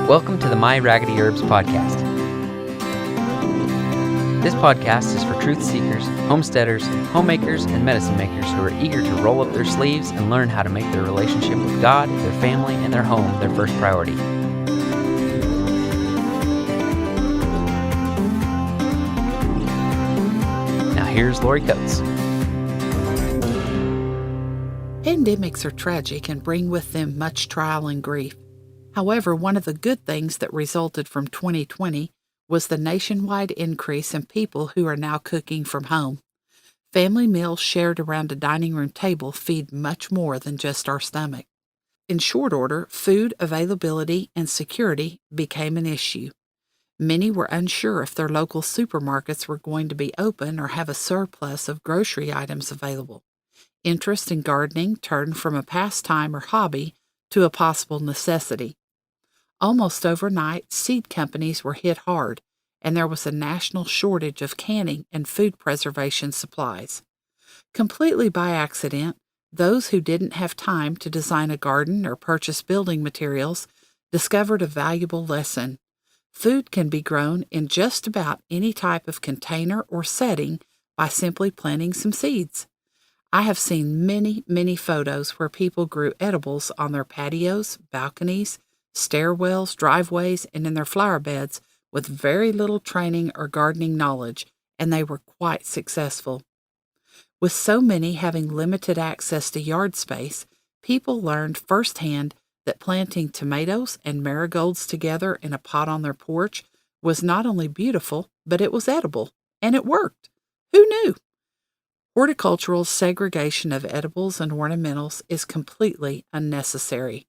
Welcome to the My Raggedy Herbs podcast. This podcast is for truth seekers, homesteaders, homemakers, and medicine makers who are eager to roll up their sleeves and learn how to make their relationship with God, their family, and their home their first priority. Now here's Lori Coates. Pandemics are tragic and bring with them much trial and grief. However, one of the good things that resulted from 2020 was the nationwide increase in people who are now cooking from home. Family meals shared around a dining room table feed much more than just our stomach. In short order, food availability and security became an issue. Many were unsure if their local supermarkets were going to be open or have a surplus of grocery items available. Interest in gardening turned from a pastime or hobby to a possible necessity. Almost overnight, seed companies were hit hard, and there was a national shortage of canning and food preservation supplies. Completely by accident, those who didn't have time to design a garden or purchase building materials discovered a valuable lesson. Food can be grown in just about any type of container or setting by simply planting some seeds. I have seen many photos where people grew edibles on their patios, balconies, stairwells, driveways, and in their flower beds with very little training or gardening knowledge, and they were quite successful. With so many having limited access to yard space, people learned firsthand that planting tomatoes and marigolds together in a pot on their porch was not only beautiful, but it was edible, and it worked. Who knew? Horticultural segregation of edibles and ornamentals is completely unnecessary.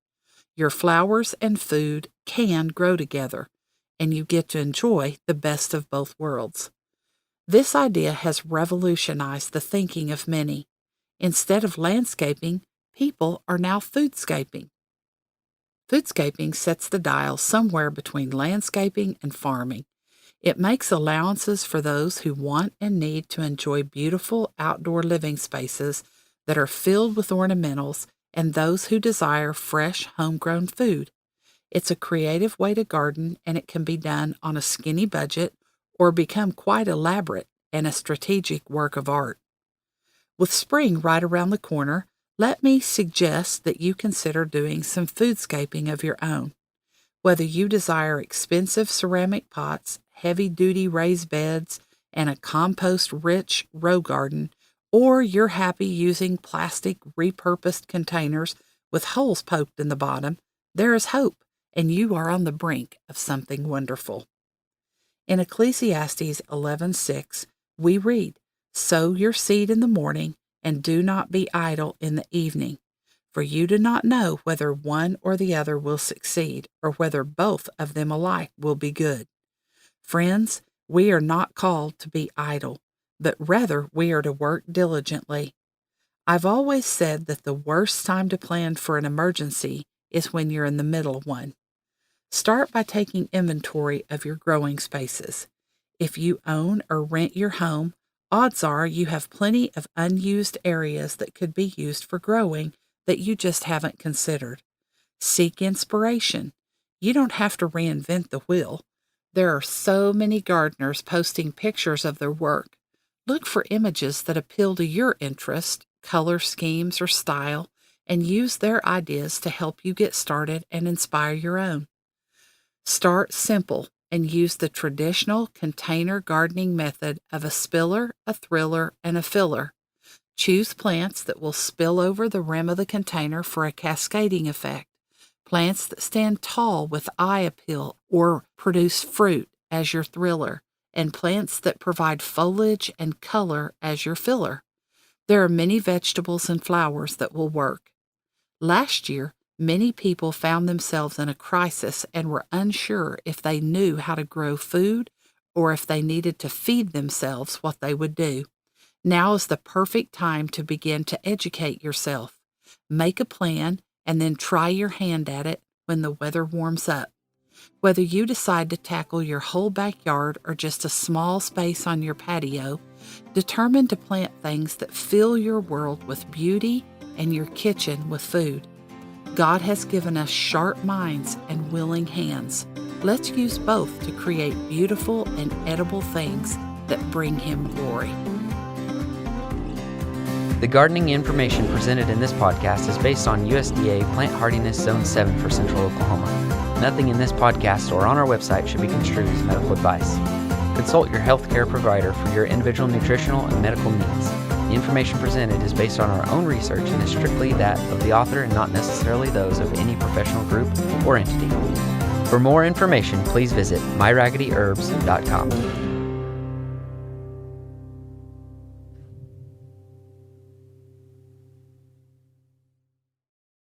Your flowers and food can grow together, and you get to enjoy the best of both worlds. This idea has revolutionized the thinking of many. Instead of landscaping, people are now foodscaping. Foodscaping sets the dial somewhere between landscaping and farming. It makes allowances for those who want and need to enjoy beautiful outdoor living spaces that are filled with ornamentals and those who desire fresh, homegrown food. It's a creative way to garden, and it can be done on a skinny budget or become quite elaborate and a strategic work of art. With spring right around the corner, let me suggest that you consider doing some foodscaping of your own. Whether you desire expensive ceramic pots, heavy-duty raised beds, and a compost-rich row garden, or you're happy using plastic repurposed containers with holes poked in the bottom, there is hope, and you are on the brink of something wonderful. In Ecclesiastes 11:6, we read, "Sow your seed in the morning, and do not be idle in the evening, for you do not know whether one or the other will succeed, or whether both of them alike will be good." Friends, we are not called to be idle, but rather we are to work diligently. I've always said that the worst time to plan for an emergency is when you're in the middle of one. Start by taking inventory of your growing spaces. If you own or rent your home, odds are you have plenty of unused areas that could be used for growing that you just haven't considered. Seek inspiration. You don't have to reinvent the wheel. There are so many gardeners posting pictures of their work. Look for images that appeal to your interest, color schemes, or style, and use their ideas to help you get started and inspire your own. Start simple and use the traditional container gardening method of a spiller, a thriller, and a filler. Choose plants that will spill over the rim of the container for a cascading effect. Plants that stand tall with eye appeal or produce fruit as your thriller, and plants that provide foliage and color as your filler. There are many vegetables and flowers that will work. Last year, many people found themselves in a crisis and were unsure if they knew how to grow food or if they needed to feed themselves what they would do. Now is the perfect time to begin to educate yourself. Make a plan and then try your hand at it when the weather warms up. Whether you decide to tackle your whole backyard or just a small space on your patio, determine to plant things that fill your world with beauty and your kitchen with food. God has given us sharp minds and willing hands. Let's use both to create beautiful and edible things that bring Him glory. The gardening information presented in this podcast is based on USDA Plant Hardiness Zone 7 for Central Oklahoma. Nothing in this podcast or on our website should be construed as medical advice. Consult your healthcare provider for your individual nutritional and medical needs. The information presented is based on our own research and is strictly that of the author and not necessarily those of any professional group or entity. For more information, please visit myraggedyherbs.com.